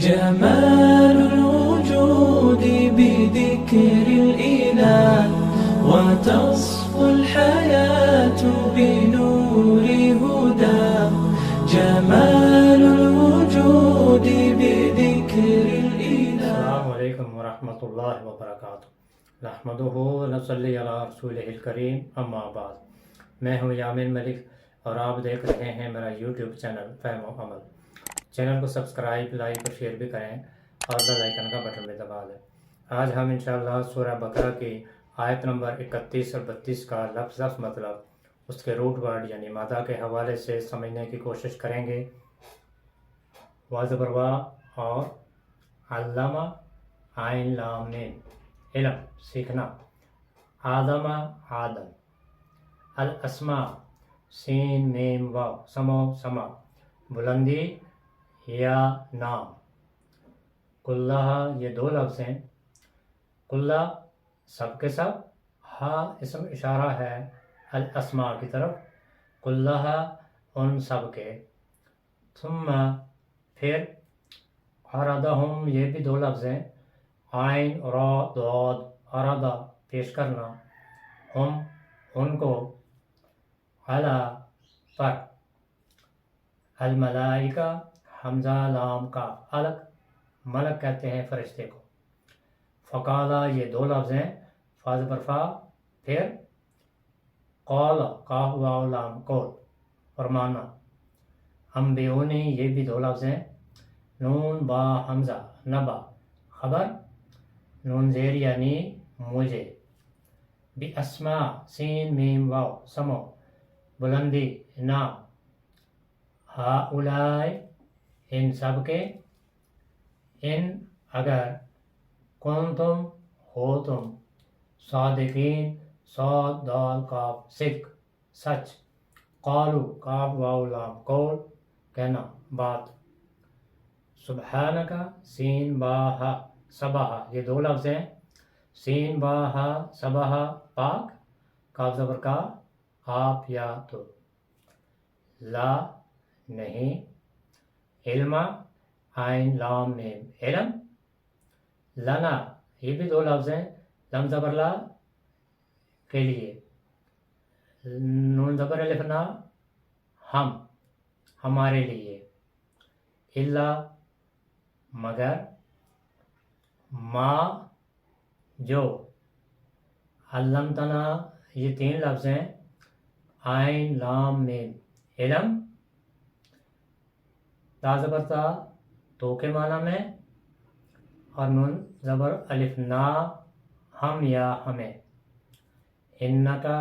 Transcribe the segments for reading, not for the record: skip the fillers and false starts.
جمال الوجود بذكر الإله وتصفو الحياة بنور هدى. جمال الوجود بذكر الإله. السلام علیکم ورحمۃ اللہ وبرکاتہ. نحمدہ ونصلی علی رسولہ الکریم. اما بعد. میں ہوں یامین ملک اور آپ دیکھ رہے ہیں میرا یوٹیوب چینل فہم و عمل. چینل کو سبسکرائب، لائک اور شیئر بھی کریں اور بیل آئیکن کا بٹن بھی دبا دیں. آج ہم انشاءاللہ سورہ بقرہ کی آیت نمبر 31 اور 32 کا لفظ مطلب، اس کے روٹ ورڈ یعنی مادہ کے حوالے سے سمجھنے کی کوشش کریں گے. واضح اور علامہ عین لام میم علم سیکھنا. آدم آدم. الاسماء سین میم واو سمو سما. بلندی یا نام. کلہ یہ دو لفظ ہیں. کلہ سب کے سب، ہا اسم اشارہ ہے الاسماء کی طرف. کلہ ان سب کے. ثم پھر. اردہم یہ بھی دو لفظ ہیں. عین را ضاد. اردہ پیش کرنا. ہم ان کو. علی پر. الملائکہ حمزہ لام کا الگ. ملک کہتے ہیں فرشتے کو. فقالا یہ دو لفظ ہیں. فاض پر فا. پھر قال قاف واو لام قول فرمانا. انبئونی یہ بھی دو لفظ ہیں. نون با حمزہ نبا خبر. نون زیر یعنی مجھے. باسماء سین میم واو سمو. بلندی نام. ہؤلاء ان سب کے. ان اگر. کنتم ہو تم. صادقین صاد دال کاف صدق سچ. قالو کاف واو لام قول کہنا بات. سبحانکا سین با ہا سبحا یہ دو لفظ ہیں. سین با ہا سبحا پاک. کاف زبر کا آپ یا تو. لا نہیں. علم عین لام میم علم. لنا یہ بھی دو لفظ ہیں. لم زبر لا کے لیے. نون زبر الف نا ہم ہمارے لیے. الا مگر. ما جو. علمتنا یہ تین لفظ ہیں. عین لام میم علم. تا زبر تا تو کے معنی میں. اور نون زبر الف نا ہم یا ہمیں. انکا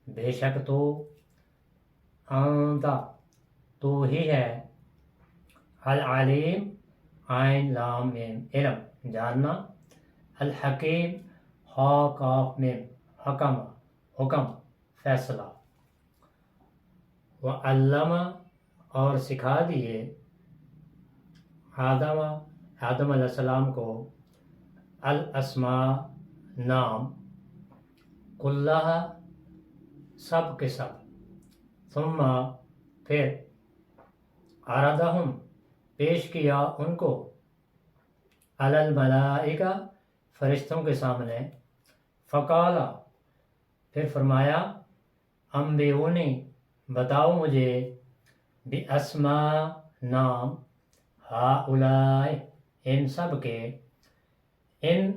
بے شک تو. انتا تو ہی ہے. العلیم عین لام میم علم جاننا. الحکیم ہا کاف میم حکم حکم فیصلہ. وعلم اور سکھا دیے. آدم علیہ السلام کو. الاسماء نام. کلہ سب کے سب. ثم پھر. عرضہم پیش کیا ان کو. علی الملائکہ فرشتوں کے سامنے. فقالا پھر فرمایا. انبئونی بتاؤ مجھے. باسماء نام. ہؤلاء ان سب کے. ان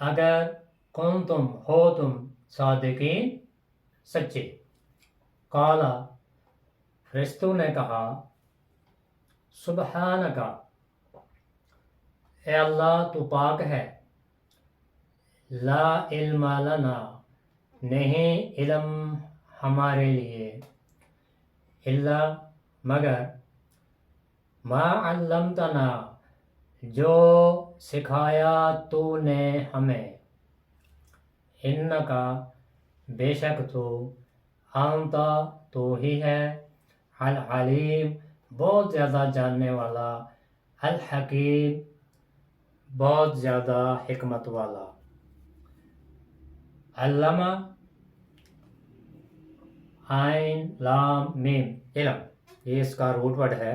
اگر. کنتم ہو تم. صادقین سچے. قالا فرشتوں نے کہا. سبحانکا اے اللہ تو پاک ہے. لا علم لنا نہیں علم ہمارے لیے. الا مگر. ما علمتنا جو سکھایا تو نے ہمیں. انکا بے شک تو. انتا تو ہی ہے. العلیم بہت زیادہ جاننے والا. الحکیم بہت زیادہ حکمت والا. علامہ عین لام میم علم یہ اس کا روٹ ورڈ ہے.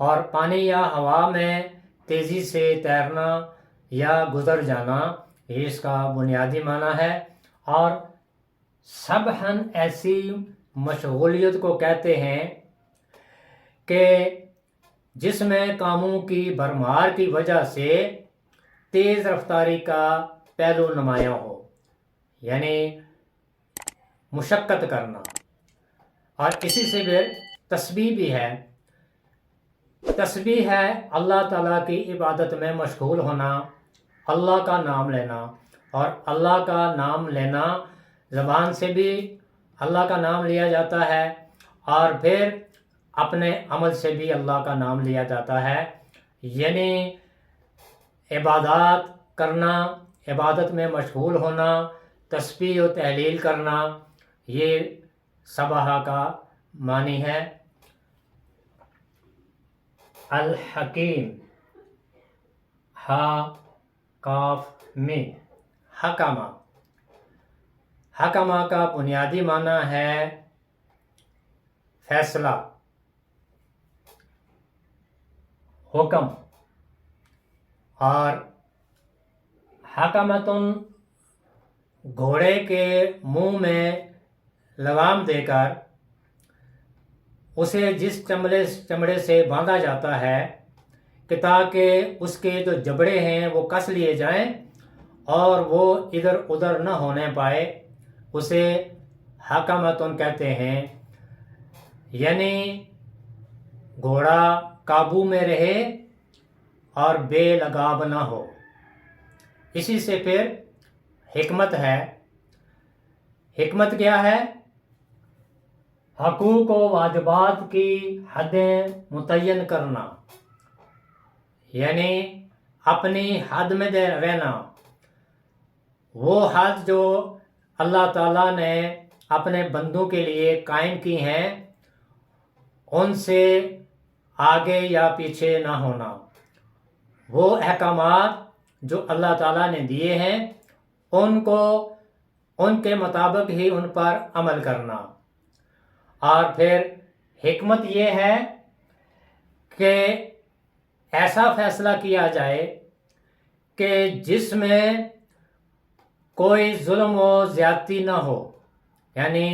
اور پانی یا ہوا میں تیزی سے تیرنا یا گزر جانا، یہ اس کا بنیادی معنی ہے۔ اور سبحن ایسی مشغولیت کو کہتے ہیں کہ جس میں کاموں کی بھرمار کی وجہ سے تیز رفتاری کا پہلو نمایاں ہو، یعنی مشقت کرنا۔ اور اسی سے پھر تسبیح بھی ہے۔ تسبیح ہے اللہ تعالیٰ کی عبادت میں مشغول ہونا، اللہ کا نام لینا، اور اللہ کا نام لینا زبان سے بھی اللہ کا نام لیا جاتا ہے، اور پھر اپنے عمل سے بھی اللہ کا نام لیا جاتا ہے، یعنی عبادات کرنا، عبادت میں مشغول ہونا، تسبیح و تحلیل کرنا، یہ سبحہ کا معنی ہے۔ الحکیم، ہا کاف میم، حکمہ۔ حکمہ کا بنیادی معنی ہے فیصلہ، حکم، اور حکمتن گھوڑے کے منہ میں لگام دے کر اسے جس چمڑے سے باندھا جاتا ہے کہ تاکہ اس کے جو جبڑے ہیں وہ کس لیے جائیں اور وہ ادھر ادھر نہ ہونے پائے، اسے حکمتن کہتے ہیں، یعنی گھوڑا قابو میں رہے اور بے لگام نہ ہو۔ اسی سے پھر حکمت ہے۔ حکمت کیا ہے؟ حقوق و واجبات کی حدیں متعین کرنا، یعنی اپنی حد میں رہنا۔ وہ حد جو اللہ تعالیٰ نے اپنے بندوں کے لیے قائم کی ہیں، ان سے آگے یا پیچھے نہ ہونا۔ وہ احکامات جو اللہ تعالیٰ نے دیے ہیں ان کے مطابق ہی ان پر عمل کرنا۔ اور پھر حکمت یہ ہے کہ ایسا فیصلہ کیا جائے کہ جس میں کوئی ظلم و زیادتی نہ ہو، یعنی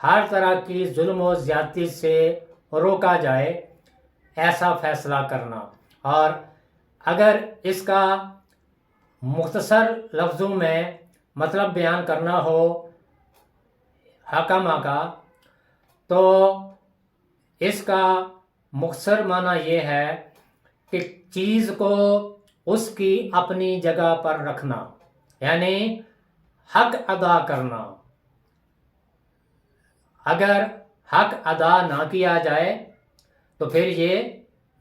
ہر طرح کی ظلم و زیادتی سے روکا جائے، ایسا فیصلہ کرنا۔ اور اگر اس کا مختصر لفظوں میں مطلب بیان کرنا ہو حکمہ کا، تو اس کا مختصر معنی یہ ہے کہ چیز کو اس کی اپنی جگہ پر رکھنا، یعنی حق ادا کرنا۔ اگر حق ادا نہ کیا جائے تو پھر یہ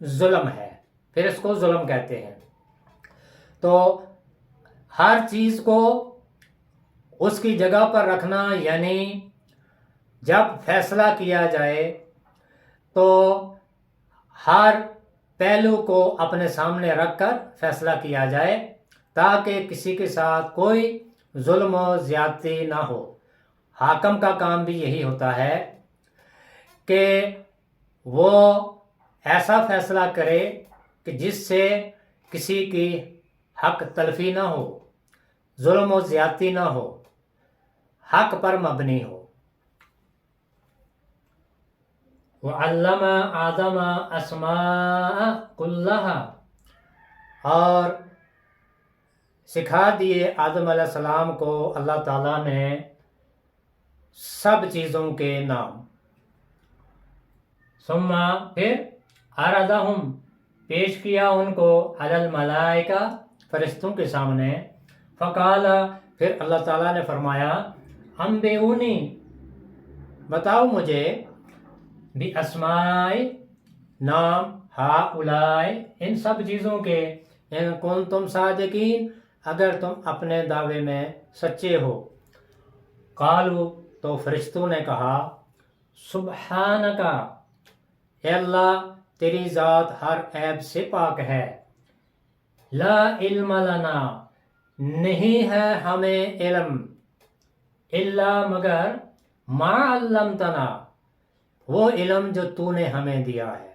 ظلم ہے، پھر اس کو ظلم کہتے ہیں۔ تو ہر چیز کو اس کی جگہ پر رکھنا، یعنی جب فیصلہ کیا جائے تو ہر پہلو کو اپنے سامنے رکھ کر فیصلہ کیا جائے تاکہ کسی کے ساتھ کوئی ظلم و زیادتی نہ ہو۔ حاکم کا کام بھی یہی ہوتا ہے کہ وہ ایسا فیصلہ کرے کہ جس سے کسی کی حق تلفی نہ ہو، ظلم و زیادتی نہ ہو، حق پر مبنی ہو۔ وَعَلَّمَ آدَمَ أَسْمَاءَ كُلَّهَا، اور سکھا دیے آدم علیہ السلام کو اللہ تعالیٰ نے سب چیزوں کے نام۔ ثم پھر عرضہم پیش کیا ان کو علی الملائکہ فرشتوں کے سامنے، فقال پھر اللہ تعالیٰ نے فرمایا انبئونی بتاؤ مجھے باسماء نام ہؤلاء ان سب چیزوں کے، ان کنتم صادقین اگر تم اپنے دعوے میں سچے ہو۔ قالوا تو فرشتوں نے کہا سبحانک اے اللہ تیری ذات ہر عیب سے پاک ہے، لا علم لنا نہیں ہے ہمیں علم، الا مگر ما علمتنا وہ علم جو تو نے ہمیں دیا ہے۔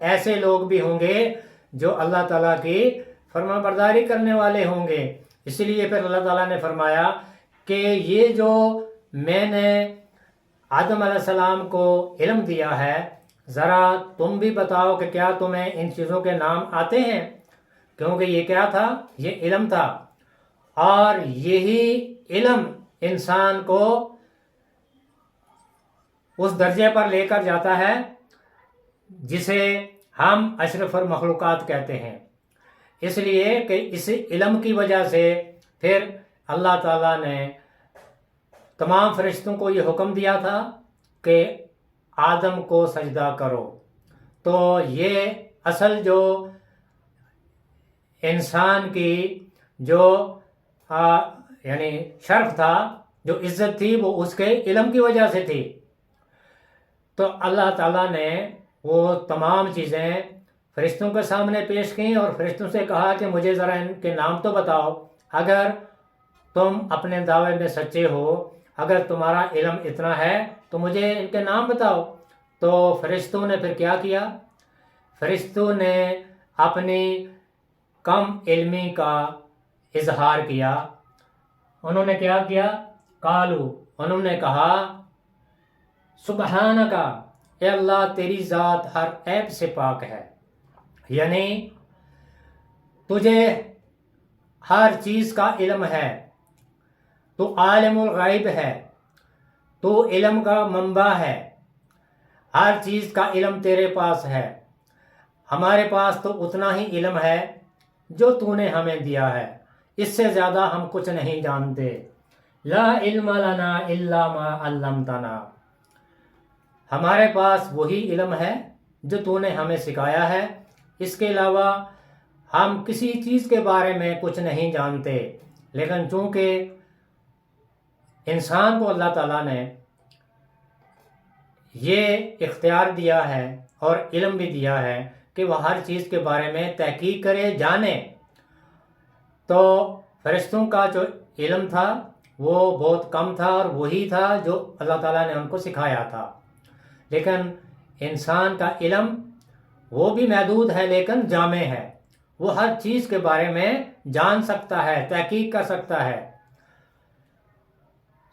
ایسے لوگ بھی ہوں گے جو اللہ تعالیٰ کی فرما برداری کرنے والے ہوں گے۔ اس لیے پھر اللہ تعالیٰ نے فرمایا کہ یہ جو میں نے آدم علیہ السلام کو علم دیا ہے، ذرا تم بھی بتاؤ کہ کیا تمہیں ان چیزوں کے نام آتے ہیں؟ کیونکہ یہ کیا تھا؟ یہ علم تھا، اور یہی علم انسان کو اس درجے پر لے کر جاتا ہے جسے ہم اشرف المخلوقات کہتے ہیں۔ اس لیے کہ اس علم کی وجہ سے پھر اللہ تعالیٰ نے تمام فرشتوں کو یہ حکم دیا تھا کہ آدم کو سجدہ کرو۔ تو یہ اصل جو انسان کی جو یعنی شرف تھا، جو عزت تھی، وہ اس کے علم کی وجہ سے تھی۔ تو اللہ تعالیٰ نے وہ تمام چیزیں فرشتوں کے سامنے پیش کیں اور فرشتوں سے کہا کہ مجھے ذرا ان کے نام تو بتاؤ، اگر تم اپنے دعوے میں سچے ہو، اگر تمہارا علم اتنا ہے تو مجھے ان کے نام بتاؤ۔ تو فرشتوں نے پھر کیا کیا؟ فرشتوں نے اپنی کم علمی کا اظہار کیا۔ انہوں نے کیا کیا؟ قالو، انہوں نے کہا سبحانک، اے اللہ تیری ذات ہر عیب سے پاک ہے، یعنی تجھے ہر چیز کا علم ہے، تو عالم الغیب ہے، تو علم کا منبع ہے، ہر چیز کا علم تیرے پاس ہے۔ ہمارے پاس تو اتنا ہی علم ہے جو تو نے ہمیں دیا ہے، اس سے زیادہ ہم کچھ نہیں جانتے۔ لا علم لنا الا ما علمتنا، ہمارے پاس وہی علم ہے جو تو نے ہمیں سکھایا ہے، اس کے علاوہ ہم کسی چیز کے بارے میں کچھ نہیں جانتے۔ لیکن چونکہ انسان کو اللہ تعالیٰ نے یہ اختیار دیا ہے اور علم بھی دیا ہے کہ وہ ہر چیز کے بارے میں تحقیق کرے، جانے، تو فرشتوں کا جو علم تھا وہ بہت کم تھا اور وہی تھا جو اللہ تعالیٰ نے ان کو سکھایا تھا۔ لیکن انسان کا علم وہ بھی محدود ہے لیکن جامع ہے، وہ ہر چیز کے بارے میں جان سکتا ہے، تحقیق کر سکتا ہے۔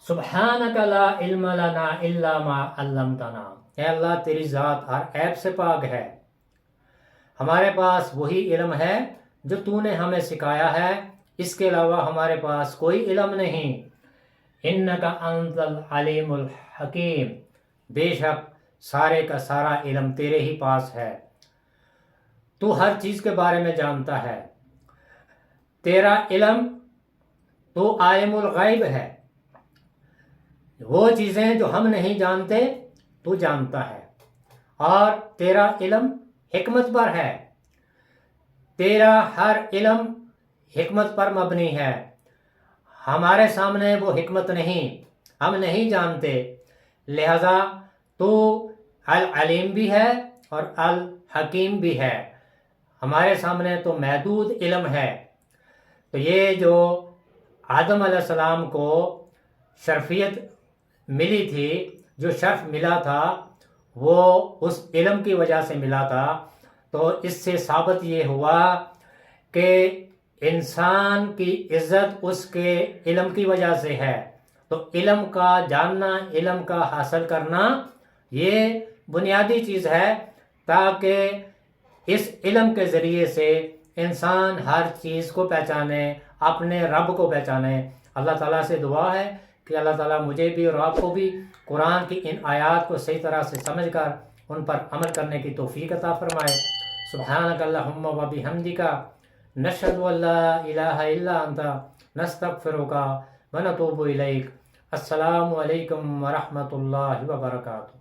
سبحانک لا علم لنا الا ما علمتنا، اے اللہ تیری ذات ہر عیب سے پاک ہے، ہمارے پاس وہی علم ہے جو تو نے ہمیں سکھایا ہے، اس کے علاوہ ہمارے پاس کوئی علم نہیں۔ انک انت العلیم الحکیم، بے شک سارے کا سارا علم تیرے ہی پاس ہے، تو ہر چیز کے بارے میں جانتا ہے، تیرا علم تو عالم الغیب ہے، وہ چیزیں جو ہم نہیں جانتے تو جانتا ہے، اور تیرا علم حکمت پر ہے، تیرا ہر علم حکمت پر مبنی ہے، ہمارے سامنے وہ حکمت نہیں، ہم نہیں جانتے، لہذا تو العلیم بھی ہے اور الحکیم بھی ہے، ہمارے سامنے تو محدود علم ہے۔ تو یہ جو آدم علیہ السلام کو شرفیت ملی تھی، جو شرف ملا تھا، وہ اس علم کی وجہ سے ملا تھا۔ تو اس سے ثابت یہ ہوا کہ انسان کی عزت اس کے علم کی وجہ سے ہے۔ تو علم کا جاننا، علم کا حاصل کرنا، یہ بنیادی چیز ہے، تاکہ اس علم کے ذریعے سے انسان ہر چیز کو پہچانے، اپنے رب کو پہچانے۔ اللہ تعالیٰ سے دعا ہے کہ اللہ تعالیٰ مجھے بھی اور آپ کو بھی قرآن کی ان آیات کو صحیح طرح سے سمجھ کر ان پر عمل کرنے کی توفیق عطا فرمائے۔ سبحانک اللہم و بحمدک، نشہد ان لا الہ الا انت، نستغفرک و نتوب الیک۔ السلام علیکم ورحمۃ اللہ وبرکاتہ۔